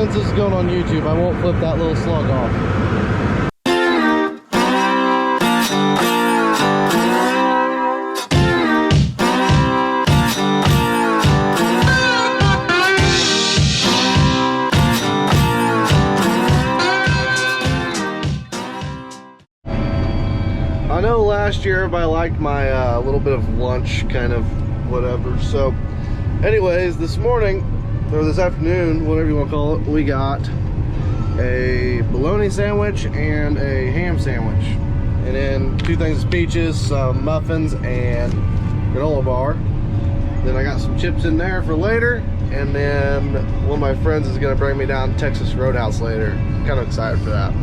since this is going on YouTube, I won't flip that little slug off. I know last year everybody liked my little bit of lunch kind of whatever. So anyways, this morning or this afternoon, whatever you want to call it, we got a bologna sandwich and a ham sandwich, and then 2 things of peaches, some muffins, and granola bar. Then I got some chips in there for later, and then one of my friends is going to bring me down to Texas Roadhouse later. I'm kind of excited for that.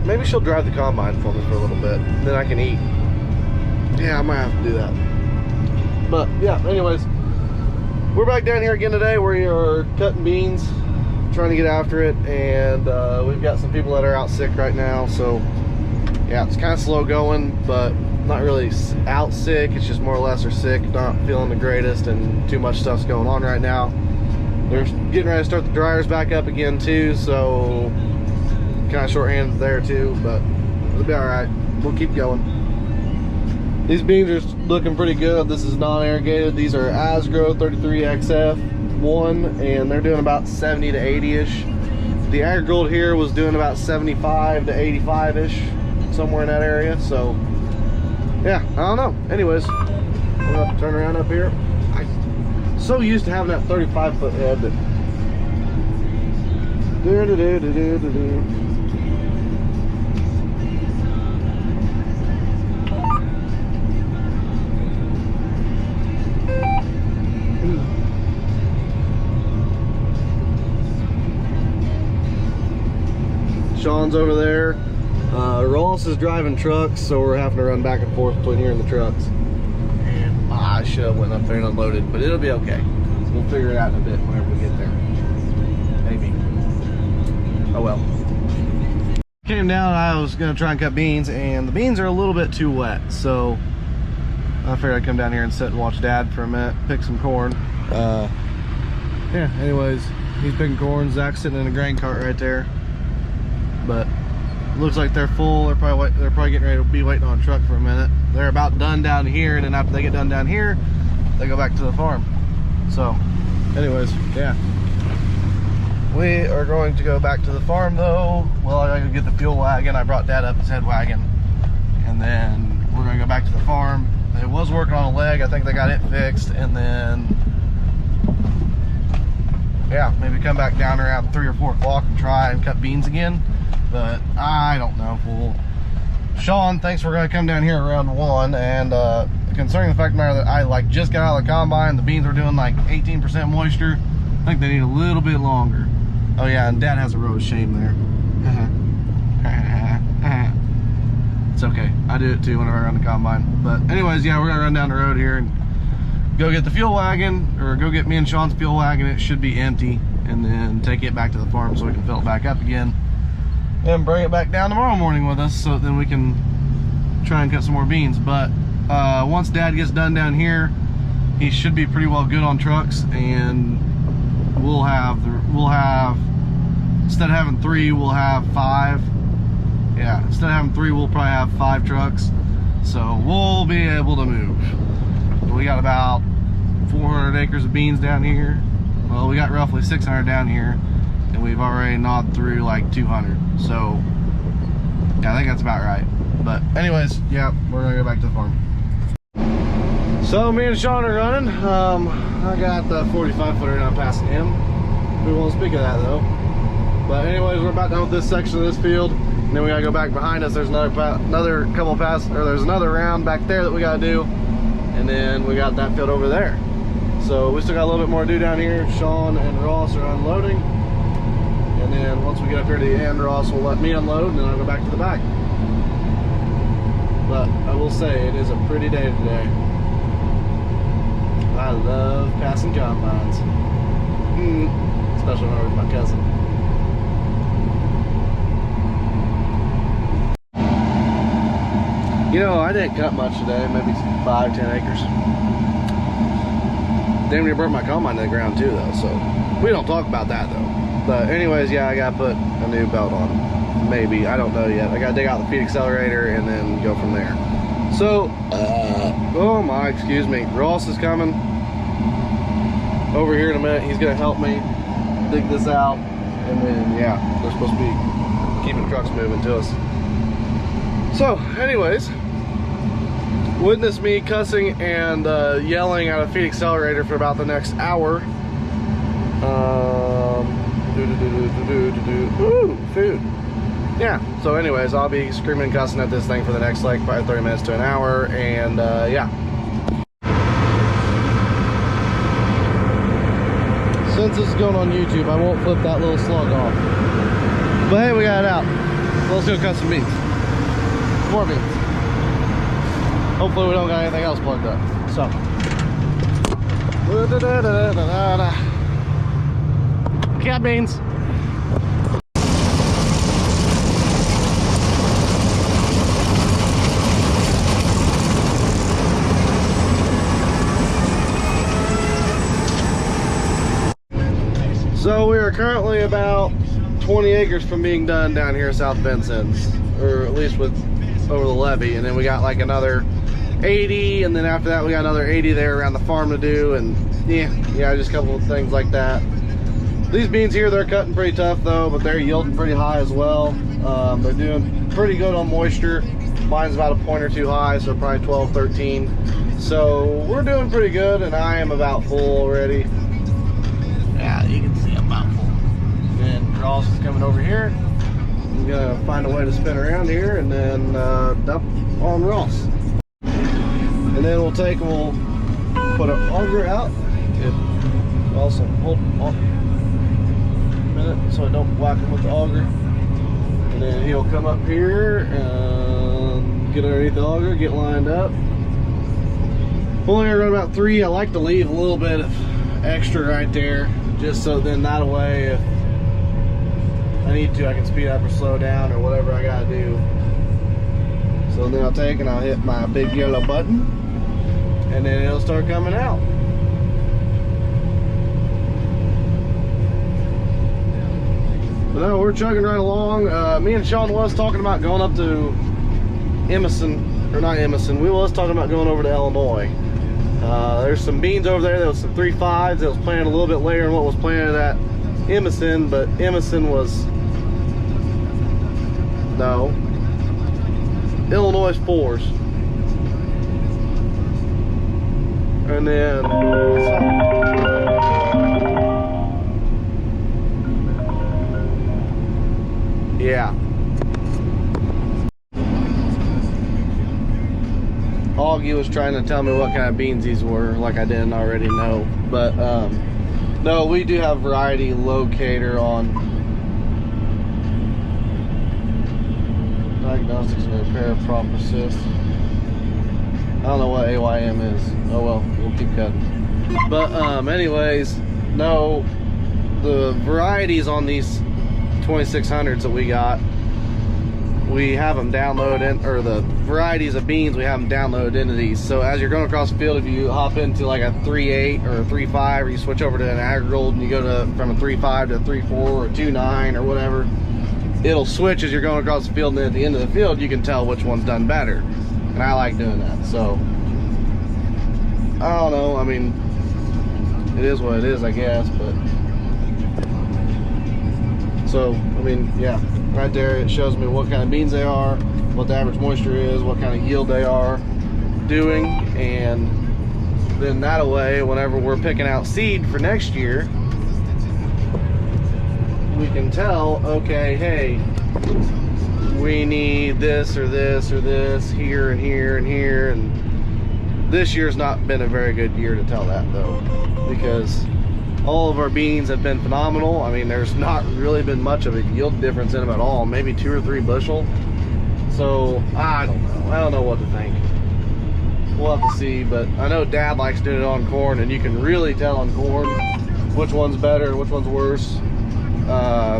Maybe she'll drive the combine for me for a little bit, then I can eat. Yeah, I might have to do that. But yeah, anyways, we're back down here again today. We are cutting beans, trying to get after it, and we've got some people that are out sick right now. So yeah, it's kind of slow going, but not really out sick. It's just more or less are sick, not feeling the greatest, and too much stuff's going on right now. They're getting ready to start the dryers back up again too, so kind of short-handed there too, but it'll be all right. We'll keep going. These beans are looking pretty good. This is non-irrigated. These are Asgrow 33XF1, and they're doing about 70 to 80-ish. The Agrigold here was doing about 75 to 85-ish, somewhere in that area. So yeah, I don't know. Anyways, we'll have to turn around up here. I'm so used to having that 35-foot head that Sean's over there. Ross is driving trucks, so we're having to run back and forth between here and the trucks. And I should have went up there and unloaded, but it'll be okay. We'll figure it out in a bit whenever we get there. Maybe. Oh well. Came down, I was gonna try and cut beans, and the beans are a little bit too wet, so I figured I'd come down here and sit and watch Dad for a minute, pick some corn. Yeah, anyways, he's picking corn. Zach's sitting in a grain cart right there. But looks like they're full. They're probably getting ready to be waiting on a truck for a minute. They're about done down here, and then after they get done down here, they go back to the farm. So anyways, yeah, we are going to go back to the farm though. Well, I gotta get the fuel wagon. I brought Dad up his head wagon, and then we're gonna go back to the farm. It was working on a leg. I think they got it fixed, and then yeah, maybe come back down around 3 or 4 o'clock and try and cut beans again. But I don't know if we'll. Sean thinks we're going to come down here around 1, and concerning the fact of the matter that I just got out of the combine, the beans are doing like 18% moisture. I think they need a little bit longer. Oh yeah, and Dad has a row of shame there. It's okay, I do it too whenever I run the combine. But anyways, yeah, we're going to run down the road here and go get the fuel wagon, or go get me and Sean's fuel wagon. It should be empty, and then take it back to the farm so we can fill it back up again and bring it back down tomorrow morning with us, so then we can try and cut some more beans. But once Dad gets done down here, he should be pretty well good on trucks, and we'll have instead of having 3, we'll have 5. Yeah, instead of having 3, we'll probably have 5 trucks, so we'll be able to move. We got about 400 acres of beans down here. Well, we got roughly 600 down here, and we've already gnawed through like 200. So yeah, I think that's about right. But anyways, yeah, we're gonna go back to the farm. So me and Sean are running. I got the 45 footer and I'm passing him. We won't speak of that though. But anyways, we're about done with this section of this field, and then we gotta go back behind us. There's another couple pass, or there's another round back there that we gotta do. And then we got that field over there. So we still got a little bit more to do down here. Sean and Ross are unloading. And then once we get up here to the end, Ross will let me unload, and then I'll go back to the back. But I will say, it is a pretty day today. I love passing combines. Especially when I'm with my cousin. You know, I didn't cut much today, maybe 5-10 acres. Damn near burnt my combine to the ground too though, so We don't talk about that though. But anyways, yeah, I gotta put a new belt on. Maybe, I don't know yet. I gotta dig out the feed accelerator and then go from there. So, oh my, excuse me. Ross is coming over here in a minute. He's gonna help me dig this out. And then, yeah, they're supposed to be keeping trucks moving to us. So, anyways, witness me cussing and yelling at a feed accelerator for about the next hour. Ooh, food. Yeah, so anyways, I'll be screaming and cussing at this thing for the next like probably 30 minutes to an hour, and yeah. Since this is going on YouTube, I won't flip that little slug off. But hey, we got it out. So let's go cut some beans. More beans. Hopefully we don't got anything else plugged up. So. Cat beans. So we are currently about 20 acres from being done down here in South Vincennes, or at least with over the levee, and then we got like another 80, and then after that we got another 80 there around the farm to do, and yeah, just a couple of things like that. These beans here, they're cutting pretty tough though, but they're yielding pretty high as well. They're doing pretty good on moisture. Mine's about a point or two high, so probably 12, 13. So we're doing pretty good, and I am about full already. Yeah, you can see I'm about full. And Ross is coming over here. I'm gonna find a way to spin around here and then dump on Ross. And then we'll put an auger out. Also, hold on a minute so I don't whack him with the auger. And then he'll come up here and get underneath the auger, get lined up. Only gonna run about 3. I like to leave a little bit of extra right there, just so then that way if I need to, I can speed up or slow down or whatever I gotta do. So then I'll take and I'll hit my big yellow button, and then it'll start coming out. But no, we're chugging right along. Me and Sean was talking about going up to Emerson, or not Emerson, we was talking about going over to Illinois. There's some beans over there. There was some 3.5s that was planted a little bit later than what was planted at Emerson, but Emerson was, no, Illinois 4s. And then yeah, Augie was trying to tell me what kind of beans these were, like I didn't already know. But no, we do have variety locator on diagnostics and repair prop assist. I don't know what AYM is. Oh well, we'll keep cutting. But anyways, no, the varieties on these 2600s that we have them downloaded, or the varieties of beans, we have them downloaded into these. So as you're going across the field, if you hop into like a 3.8 or a 3.5, or you switch over to an agrigold and you go to from a 3.5 to a 3.4 or 2.9 or whatever, it'll switch as you're going across the field, and then at the end of the field you can tell which one's done better. And I like doing that. So I don't know, I mean, it is what it is, I guess. But so I mean, yeah, right there it shows me what kind of beans they are, what the average moisture is, what kind of yield they are doing, and then that way whenever we're picking out seed for next year, we can tell, okay, hey, we need this or this or this here and here and here. And this year's not been a very good year to tell that though, because all of our beans have been phenomenal. I mean, there's not really been much of a yield difference in them at all, maybe 2 or 3 bushel. So I don't know what to think. We'll have to see, but I know Dad likes doing it on corn, and you can really tell on corn which one's better, which one's worse.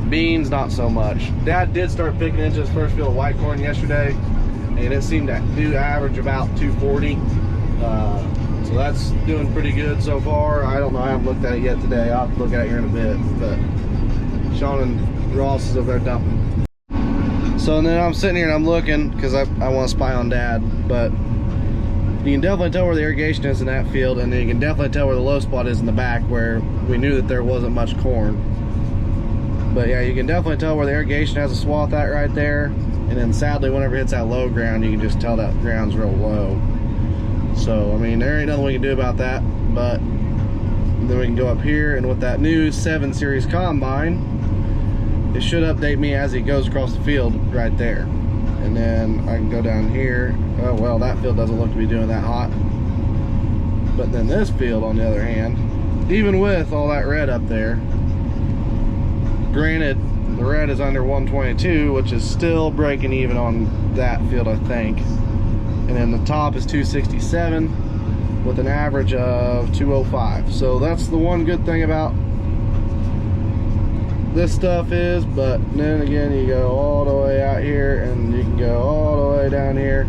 Beans, not so much. Dad did start picking into his first field of white corn yesterday, and it seemed to do average about 240. So So that's doing pretty good so far. I don't know, I haven't looked at it yet today. I'll have to look at it here in a bit. But Sean and Ross is over there dumping. So then I'm sitting here and I'm looking because I want to spy on Dad. But you can definitely tell where the irrigation is in that field, and then you can definitely tell where the low spot is in the back where we knew that there wasn't much corn. But yeah, you can definitely tell where the irrigation has a swath at right there. And then sadly, whenever it hits that low ground, you can just tell that ground's real low. So, I mean, there ain't nothing we can do about that. But then we can go up here, and with that new 7 Series combine, it should update me as it goes across the field right there. And then I can go down here. Oh, well, that field doesn't look to be doing that hot. But then this field, on the other hand, even with all that red up there, granted, the red is under 122, which is still breaking even on that field, I think. And then the top is 267 with an average of 205. So that's the one good thing about this stuff is, but then again, you go all the way out here and you can go all the way down here.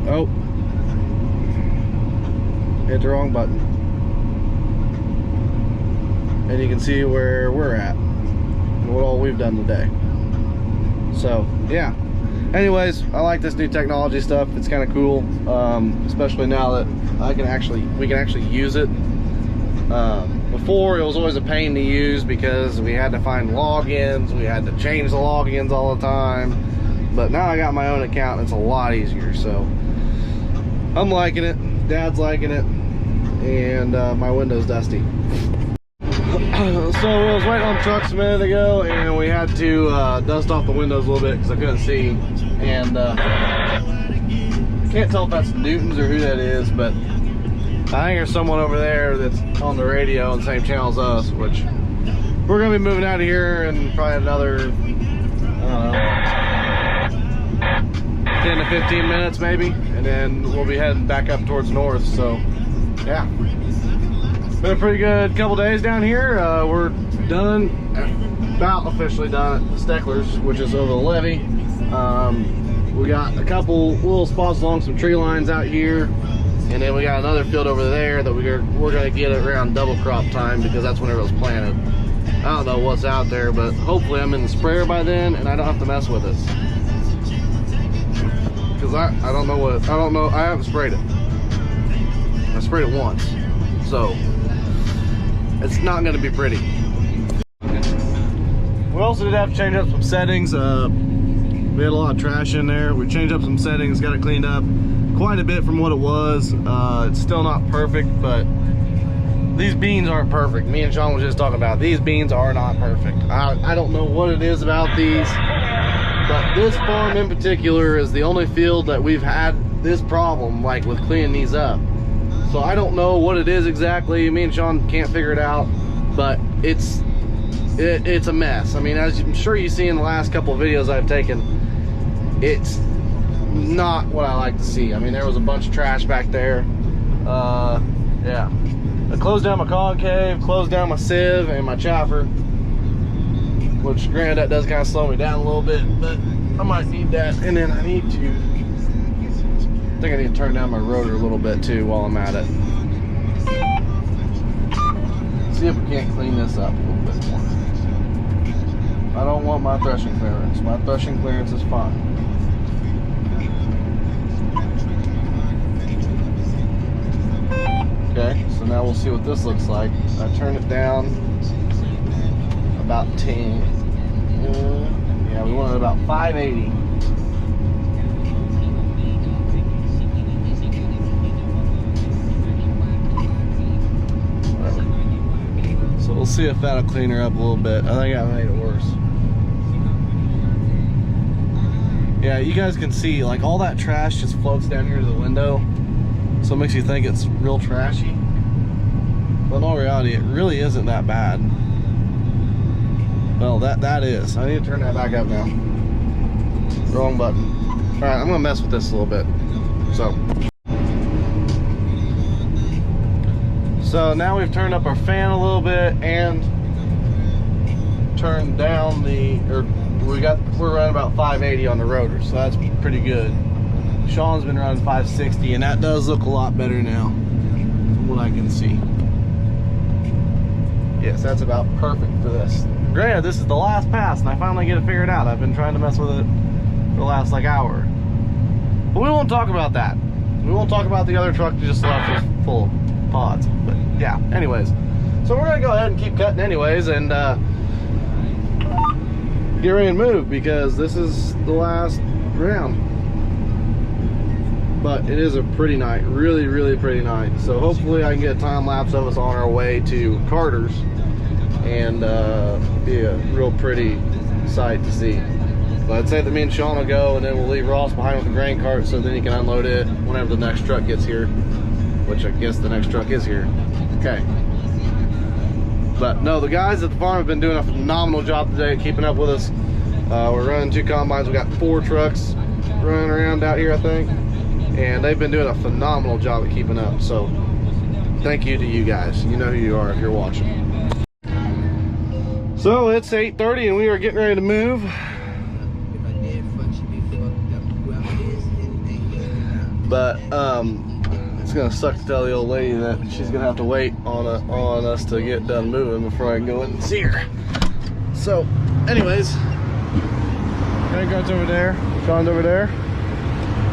Oh, hit the wrong button. And you can see where we're at and what all we've done today. So yeah, anyways, I like this new technology stuff. It's kind of cool, especially now that we can actually use it. Before, it was always a pain to use because we had to find logins, we had to change the logins all the time. But now I got my own account, and it's a lot easier. So I'm liking it, Dad's liking it, and my window's dusty. So I was waiting on trucks a minute ago, and we had to dust off the windows a little bit because I couldn't see. And I can't tell if that's Newton's or who that is, but I think there's someone over there that's on the radio on the same channel as us, which we're going to be moving out of here in probably another, I don't know, 10 to 15 minutes maybe, and then we'll be heading back up towards north. So yeah, been a pretty good couple days down here. We're done, about officially done at Steckler's, which is over the levee. We got a couple little spots along some tree lines out here. And then we got another field over there that we're going to get around double crop time because that's whenever it was planted. I don't know what's out there, but hopefully I'm in the sprayer by then and I don't have to mess with it. Because I don't know, I haven't sprayed it. I sprayed it once. So, it's not going to be pretty. We also did have to change up some settings. We had a lot of trash in there. We changed up some settings, got it cleaned up quite a bit from what it was. It's still not perfect, but these beans aren't perfect. Me and Sean was just talking about these beans are not perfect. I don't know what it is about these, but this farm in particular is the only field that we've had this problem, like with cleaning these up. So I don't know what it is exactly. Me and Sean can't figure it out, but it's a mess. I mean, as I'm sure you see in the last couple of videos I've taken, it's not what I like to see. I mean, there was a bunch of trash back there. Yeah, I closed down my concave, closed down my sieve and my chaffer, which granted that does kind of slow me down a little bit, but I might need that. And then I think I need to turn down my rotor a little bit too while I'm at it. See if we can't clean this up a little bit more. I don't want my threshing clearance. My threshing clearance is fine. Okay, so now we'll see what this looks like. I turn it down about 10. Yeah, we want it about 580. Whatever. So we'll see if that'll clean her up a little bit. I think I made it worse. Yeah, you guys can see, like, all that trash just floats down here to the window. So it makes you think it's real trashy. But in all reality, it really isn't that bad. Well, that is. I need to turn that back up now. Wrong button. Alright, I'm going to mess with this a little bit. So now we've turned up our fan a little bit and turned down the, we're running about 580 on the rotor, so that's pretty good. Sean's been running 560, and that does look a lot better now from what I can see. Yes, that's about perfect for this. Granted, this is the last pass, and I finally get it figured out. I've been trying to mess with it for the last like hour. But we won't talk about that. We won't talk about the other truck that just left us full of pods. But yeah, anyways. So we're gonna go ahead and keep cutting anyways, and get ready to move, because this is the last round. But it is a pretty night, really, really pretty night. So hopefully I can get a time lapse of us on our way to Carter's, and be a real pretty sight to see. But I'd say that me and Sean will go, and then we'll leave Ross behind with the grain cart, so then he can unload it whenever the next truck gets here, which I guess the next truck is here. Okay. But no, the guys at the farm have been doing a phenomenal job today at keeping up with us. We're running 2 combines. We got 4 trucks running around out here, I think, and they've been doing a phenomenal job at keeping up. So thank you to you guys. You know who you are if you're watching. So it's 8:30 and we are getting ready to move. But it's gonna suck to tell the old lady that she's gonna have to wait on us to get done moving before I can go in and see her. So anyways, grain cart's over there, Sean's over there,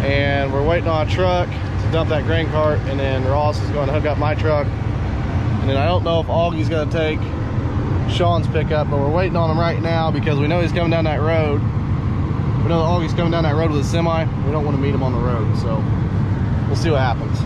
and we're waiting on a truck to dump that grain cart, and then Ross is going to hook up my truck, and then I don't know if Augie's gonna take Sean's pickup, but we're waiting on him right now because we know he's coming down that road. We know that Augie's coming down that road with a semi. We don't want to meet him on the road, so we'll see what happens.